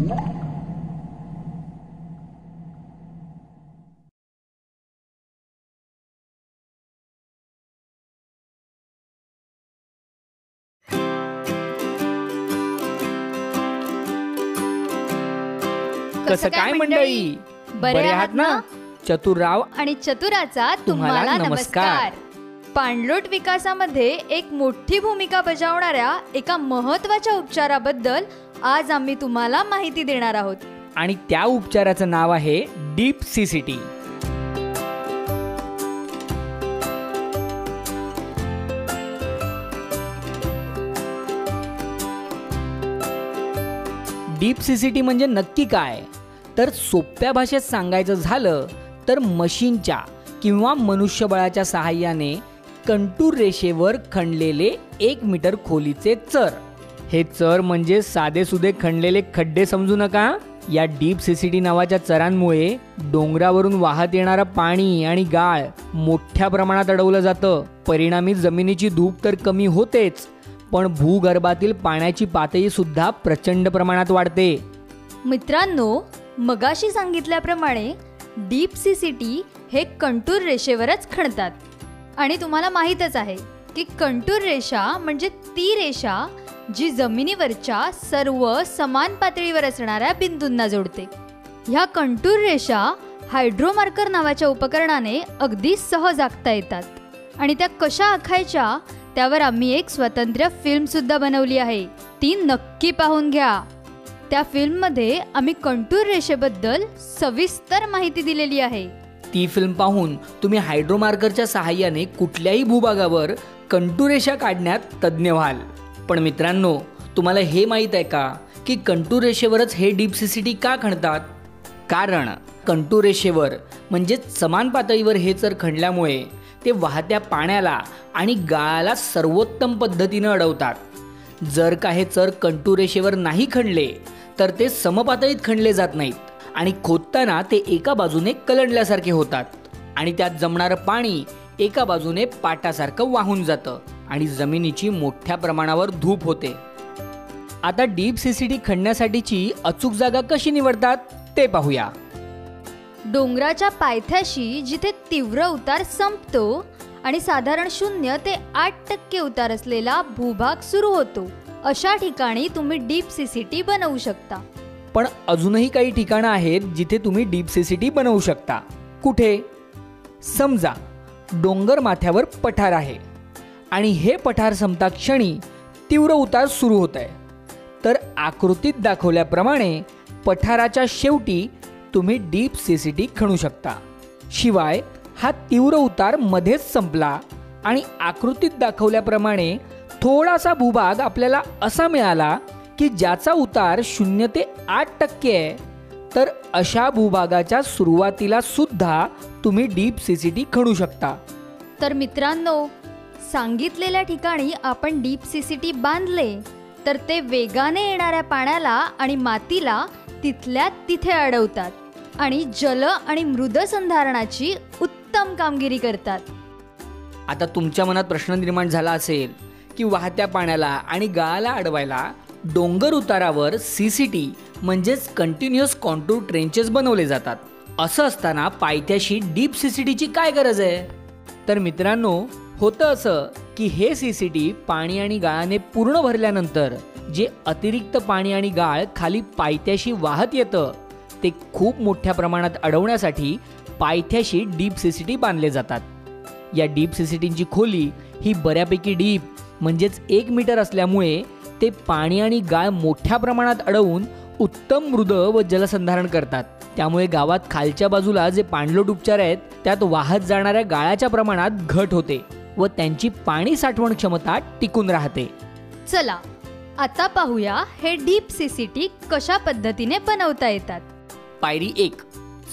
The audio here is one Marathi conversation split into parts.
कसं काय मंडळी, बरे आहात ना? चतुरराव आणि चतुराचा तुम्हाला नमस्कार. पाणलोट विकासामध्ये एक मोठी भूमिका बजावणाऱ्या एका महत्त्वाच्या उपचाराबद्दल आज आम्ही तुम्हाला माहिती देणार आहोत. आणि त्या उपचाराचं नाव आहे डीप सीसीटी. डीप सीसीटी म्हणजे नक्की काय? तर सोप्या भाषेत सांगायचं झालं तर मशीनच्या किंवा मनुष्यबळाच्या सहाय्याने कंटूर रेषेवर खणलेले 1 मीटर खोलीचे चर. हे चर म्हणजे साधेसुधे खणलेले खड्डे समजू नका. या डीप सीसीटी नावाच्या चरांमुळे डोंगरावरून वाहत येणारं पाणी आणि गाळ मोठ्या प्रमाणात अडवलं जातं. परिणामी जमिनीची धूप तर कमी होतेच, पण भूगर्भातील पाण्याची पातळी सुद्धा प्रचंड प्रमाणात वाढते. मित्रांनो, मगाशी सांगितल्याप्रमाणे डीप सीसीटी हे कंटूर रेषेवरच खणतात. आणि तुम्हाला माहीतच आहे की कंटूर रेषा म्हणजे ती रेषा जी जमिनीवरच्या सर्व समान पातळीवर असणाऱ्या बिंदूंना जोडते. ह्या कंटूर रेषा हायड्रोमार्कर नावाच्या उपकरणाने अगदी सहज आखता येतात. आणि त्या कशा आखायच्या त्यावर आम्ही एक स्वतंत्र फिल्म सुद्धा बनवली आहे, ती नक्की पाहून घ्या. त्या फिल्ममध्ये आम्ही कंटूर रेषेबद्दल सविस्तर माहिती दिलेली आहे. ती फिल्म पाहून तुम्ही हायड्रोमार्करच्या सहाय्याने कुठल्याही भूभागावर कंटूर रेषा काढण्यात तज्ज्ञ व्हाल. पण मित्रांनो, तुम्हाला हे माहीत आहे का की कंटूर रेषेवरच हे डीप सीसीटी का खणतात? कारण कंटूर रेषेवर म्हणजे समान पातळीवर हे चर खणल्यामुळे ते वाहत्या पाण्याला आणि गाळाला सर्वोत्तम पद्धतीनं अडवतात. जर का हे चर कंटूर रेषेवर नाही खणले तर ते समपातळीत खणले जात नाहीत आणि खोदताना ते एका बाजूने कलंडल्यासारखे होतात आणि त्यात जमणारं पाणी एका बाजूने पाटासारखं वाहून जातं आणि जमिनीची मोठ्या प्रमाणावर धूप होते. आता डीप सीसीटी खणण्यासाठीची अचूक जागा कशी निवडतात ते पाहूया. डोंगराच्या पायथ्याशी जिथे तीव्र उतार संपतो आणि साधारण 0 ते 8% उतार असलेला भूभाग सुरू होतो, अशा ठिकाणी तुम्ही डीप सीसीटी बनवू शकता. पण अजूनही काही ठिकाणं आहेत जिथे तुम्ही डीप सीसीटी बनवू शकता. कुठे? समजा डोंगर माथ्यावर पठार आहे आणि हे पठार संपता क्षणी तीव्र उतार सुरू होत आहे, तर आकृतीत दाखवल्याप्रमाणे पठाराच्या शेवटी तुम्ही डीप सीसीटी खणू शकता. शिवाय हा तीव्र उतार मध्येच संपला आणि आकृतीत दाखवल्याप्रमाणे थोडासा भूभाग आपल्याला असा मिळाला की ज्याचा उतार 0 ते 8% आहे, तर अशा भूभागाच्या सुरुवातीला सुद्धा तुम्ही डीप सीसीटी खणू शकता. तर मित्रांनो, सांगितलेल्या ठिकाणी आपण डीप सीसीटी बांधले तर ते वेगाने येणाऱ्या पाण्याला आणि मातीला तिथल्या तिथे अडवतात आणि जल आणि मृदसंधारणाची उत्तम कामगिरी करतात. आता तुमच्या मनात प्रश्न निर्माण झाला असेल की वाहत्या पाण्याला आणि गाळाला अडवायला डोंगर उतारावर सीसीटी म्हणजेच कंटिन्युअस कॉन्टूर ट्रेंचेस बनवले जातात. असं असताना पायथ्याशी डीप सीसीटीची काय गरज आहे? तर मित्रांनो, होतं असं की हे सीसीटी पाणी आणि गाळाने पूर्ण भरल्यानंतर जे अतिरिक्त पाणी आणि गाळ खाली पायथ्याशी वाहत येतं ते खूप मोठ्या प्रमाणात अडवण्यासाठी पायथ्याशी डीप सीसीटी बांधले जातात. या डीप सीसीटींची खोली ही बऱ्यापैकी डीप म्हणजेच 1 मीटर असल्यामुळे ते पाणी आणि गाळ मोठ्या प्रमाणात अडवून उत्तम मृद व जलसंधारण करतात. त्यामुळे गावात खालच्या बाजूला जे पाणलोट उपचार आहेत त्यात वाहत जाणाऱ्या गाळाच्या प्रमाणात घट होते व त्यांची पाणी साठवण क्षमता टिकून राहते. चला आता पाहूया हे डीप सीसीटी कशा पद्धतीने बनवता येतात. पायरी 1.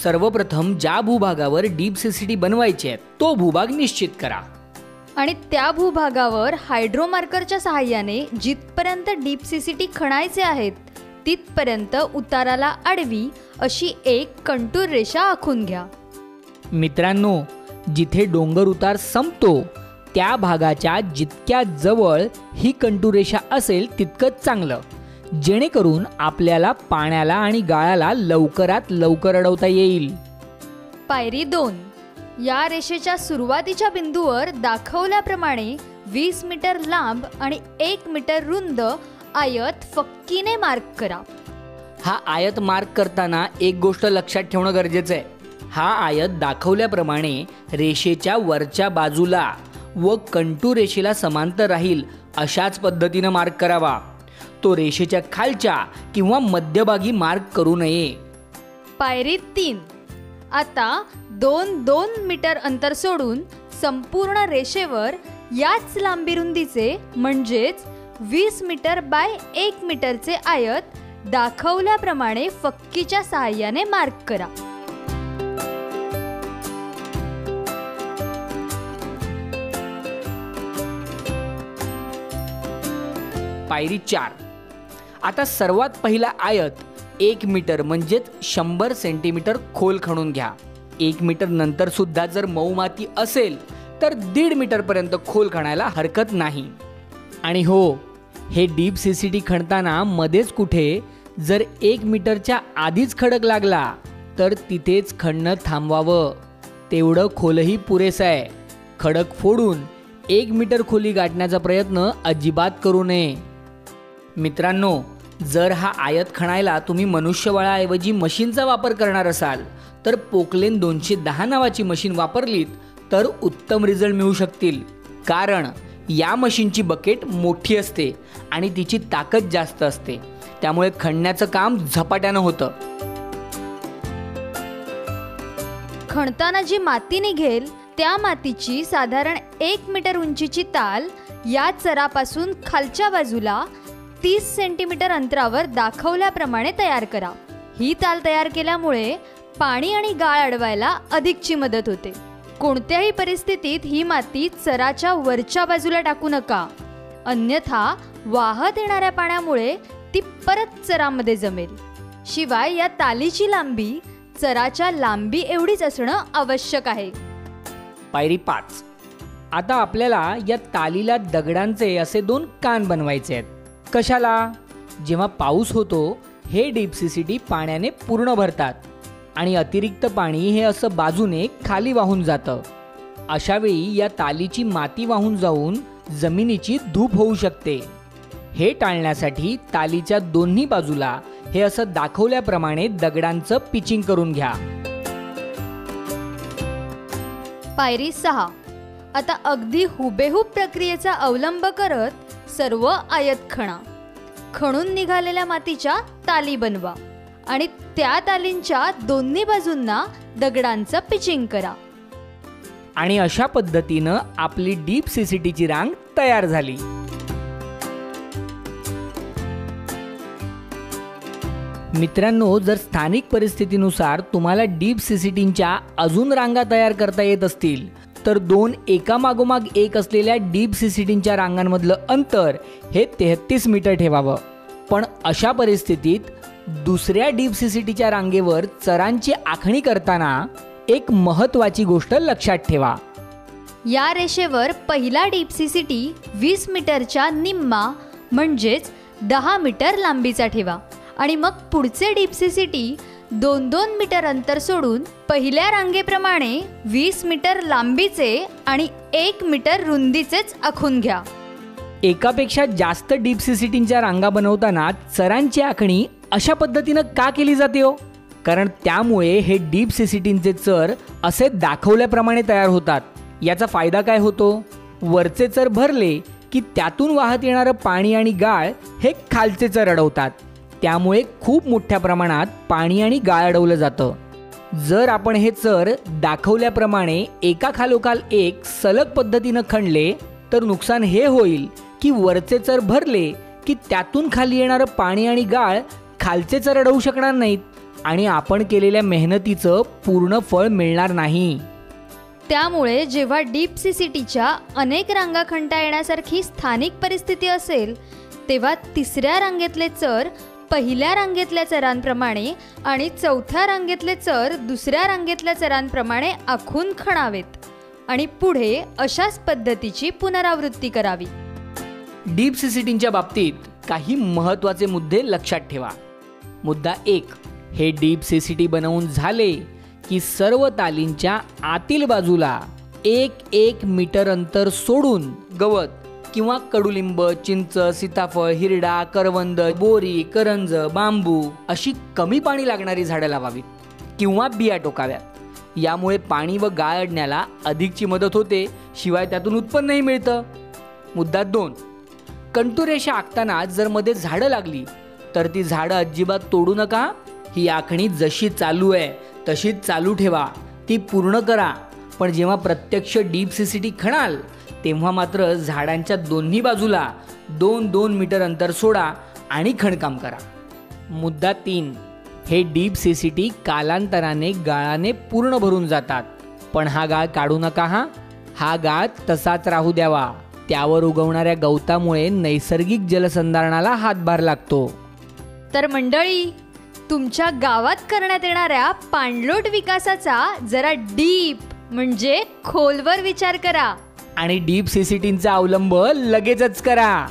सर्वप्रथम ज्या भूभागावर डीप सीसीटी बनवायची आहे तो भूभाग निश्चित करा आणि त्या भूभागावर हायड्रोमार्करच्या सहाय्याने जिथपर्यंत डीप सीसीटी खणायचे आहेत तिथपर्यंत उताराला आडवी अशी एक कंटूर रेषा आखून घ्या. मित्रांनो, जिथे डोंगर उतार संपतो त्या भागाच्या जितक्या जवळ ही कंटूर रेषा असेल तितकंच चांगलं. जेणेकरून आपल्याला पाण्याला आणि गाळाला लवकरात लवकर अडवता येईल. पायरी 2. या रेषेच्या सुरुवातीच्या बिंदूवर दाखवल्याप्रमाणे 20 मीटर लांब आणि 1 मीटर रुंद आयत फक्कीने मार्क करा. हा आयत मार्क करताना एक गोष्ट लक्षात ठेवणं गरजेचं आहे. हा आयत दाखवल्याप्रमाणे रेषेच्या वरच्या बाजूला व कंटूर रेषेला समांतर राहील अशाच पद्धतीनं मार्क करावा. तो रेषेच्या खालच्या किंवा मध्यभागी मार्क करू नये. पायरी 3. आता 2 मीटर अंतर सोडून संपूर्ण रेषेवर याच लांबी रुंदीचे म्हणजेच 20 मीटर बाय 1 मीटरचे आयत दाखवल्याप्रमाणे फक्कीच्या सहाय्याने मार्क करा. पायरी 4. आता सर्वात पहिला आयत 1 मीटर म्हणजेच 100 सेंटीमीटर खोल खणून घ्या. 1 मीटर नंतर सुद्धा जर मऊ माती असेल तर 1.5 मीटरपर्यंत खोल खणायला हरकत नाही. आणि हो, हे डीप CCT खणताना मध्येच कुठे जर 1 मीटरच्या आधीच खडक लागला तर तिथेच खणणं थांबवावं. तेवढं खोलही पुरेसं आहे. खडक फोडून 1 मीटर खोली गाठण्याचा प्रयत्न अजिबात करू नये. मित्रांनो, जर हा आयत खणायला तुम्ही मनुष्यबळाऐवजी मशीनचा वापर करणार असाल तर पोकलेन 210 नावाची मशीन वापरलीत तर उत्तम रिझल्ट मिळू शकतील. कारण या मशीनची बकेट मोठी असते आणि तिची ताकद जास्त असते. त्यामुळे खणण्याचं काम झपाट्यानं होतं. खणताना जी माती निघेल त्या मातीची साधारण 1 मीटर उंचीची ताल या चरापासून खालच्या बाजूला 30 सेंटीमीटर अंतरावर दाखवल्याप्रमाणे तयार करा. ही ताल तयार केल्यामुळे पाणी आणि गाळ अडवायला अधिकची मदत होते. कोणत्याही परिस्थितीत ही माती चराच्या वरच्या बाजूला टाकू नका, अन्यथा वाहत येणाऱ्या पाण्यामुळे ती परत चरामध्ये जमेल. शिवाय या तालीची लांबी चराच्या लांबी एवढीच असणं आवश्यक आहे. पायरी 5. आता आपल्याला या तालीला दगडांचे असे 2 कान बनवायचे आहेत. कशाला? जेव्हा पाऊस होतो हे डीप CCT पाण्याने पूर्ण भरतात आणि अतिरिक्त पाणी हे असं बाजूने खाली वाहून जातं. अशावेळी या तालीची माती वाहून जाऊन जमिनीची धूप होऊ शकते. हे टाळण्यासाठी तालीच्या दोन्ही बाजूला हे असं दाखवल्याप्रमाणे दगडांचं पिचिंग करून घ्या. पायरी 6. आता अगदी हुबेहूब प्रक्रियेचा अवलंब करत सर्व आयत खणा. खणून निघालेल्या मातीच्या ताली बनवा आणि त्या तालींच्या दोन्ही बाजूंना दगडांचं पिचिंग करा. आणि अशा पद्धतीनं आपली डीप CCTची रांग तयार झाली. मित्रांनो, जर स्थानिक परिस्थितीनुसार तुम्हाला डीप CCTच्या अजून रांगा तयार करता येत असतील तर 2 एकामागोमाग एक असलेल्या डीप CCTच्या रांगांमधलं अंतर हे 33 मीटर ठेवावं. पण अशा परिस्थितीत दुसऱ्या डीप CCTच्या रांगेवर चरांची आखणी करताना एक महत्त्वाची गोष्ट लक्षात ठेवा. या रेषेवर पहिला डीप CCT 20 मीटरच्या निम्मा म्हणजेच 10 मीटर लांबीचा ठेवा आणि मग पुढचे डीप CCT 2-2 मीटर अंतर सोडून पहिल्या रांगेप्रमाणे 20 मीटर लांबीचे आणि 1 मीटर रुंदीचेच आखून घ्या. एकापेक्षा जास्त डीप CCTच्या रांगा बनवताना चरांची आखणी अशा पद्धतीनं का केली जाते हो? कारण त्यामुळे हे डीप CCTचे चर असे दाखवल्याप्रमाणे तयार होतात. याचा फायदा काय होतो? वरचे चर भरले की त्यातून वाहत येणारं पाणी आणि गाळ हे खालचे चर अडवतात. त्यामुळे खूप मोठ्या प्रमाणात पाणी आणि गाळ अडवलं जातं. जर आपण हे चर दाखवल्याप्रमाणे एका खालोखाल एक सलग पद्धतीनं खणले तर नुकसान हे होईल की वरचे चर भरले की त्यातून खाली येणारं पाणी आणि गाळ खालचे चर अडवू शकणार नाहीत आणि आपण केलेल्या मेहनतीचं पूर्ण फळ मिळणार नाही. त्यामुळे जेव्हा डीप CCTच्या अनेक रांगा खणता येण्यासारखी स्थानिक परिस्थिती असेल तेव्हा तिसऱ्या रांगेतले चर पहिल्या रांगेतल्या चरांप्रमाणे आणि चौथ्या रांगेतले चर दुसऱ्या रांगेतल्या चरांप्रमाणे आखून खणावेत आणि पुढे अशाच पद्धतीची पुनरावृत्ती करावी. डीप CCTच्या बाबतीत काही महत्त्वाचे मुद्दे लक्षात ठेवा. मुद्दा 1, हे डीप सीसीटी बनवून झाले की सर्व तालींच्या आतील बाजूला 1 मीटर अंतर सोडून गवत किंवा कडुलिंब, चिंच, सीताफळ, हिरडा, करवंद, बोरी, करंज, बांबू अशी कमी पाणी लागणारी झाडं लावावीत किंवा बिया टोकाव्यात. यामुळे पाणी व गाळ अडण्याला अधिकची मदत होते, शिवाय त्यातून उत्पन्नही मिळतं. मुद्दा 2, कंटूर रेषा आखताना जर मध्ये झाडं लागली तर ती झाडं अजिबात तोडू नका. ही आखणी जशी चालू आहे तशीच चालू ठेवा, ती पूर्ण करा. पण जेव्हा प्रत्यक्ष डीप सीसीटी खणाल तेव्हा मात्र झाडांच्या दोन्ही बाजूला 2 मीटर अंतर सोडा आणि खणकाम करा. मुद्दा 3, हे डीप सीसीटी कालांतराने गाळाने पूर्ण भरून जातात, पण हा गाळ काढू नका. हा गाळ तसाच राहू द्यावा. त्यावर उगवणाऱ्या गवतामुळे नैसर्गिक जलसंधारणाला हातभार लागतो. तर मंडळी, तुमच्या गावात करण्यात येणाऱ्या पाणलोट विकासाचा जरा डीप म्हणजे खोलवर विचार करा आणि डीप सीसीटींचा अवलंब लगेचच करा.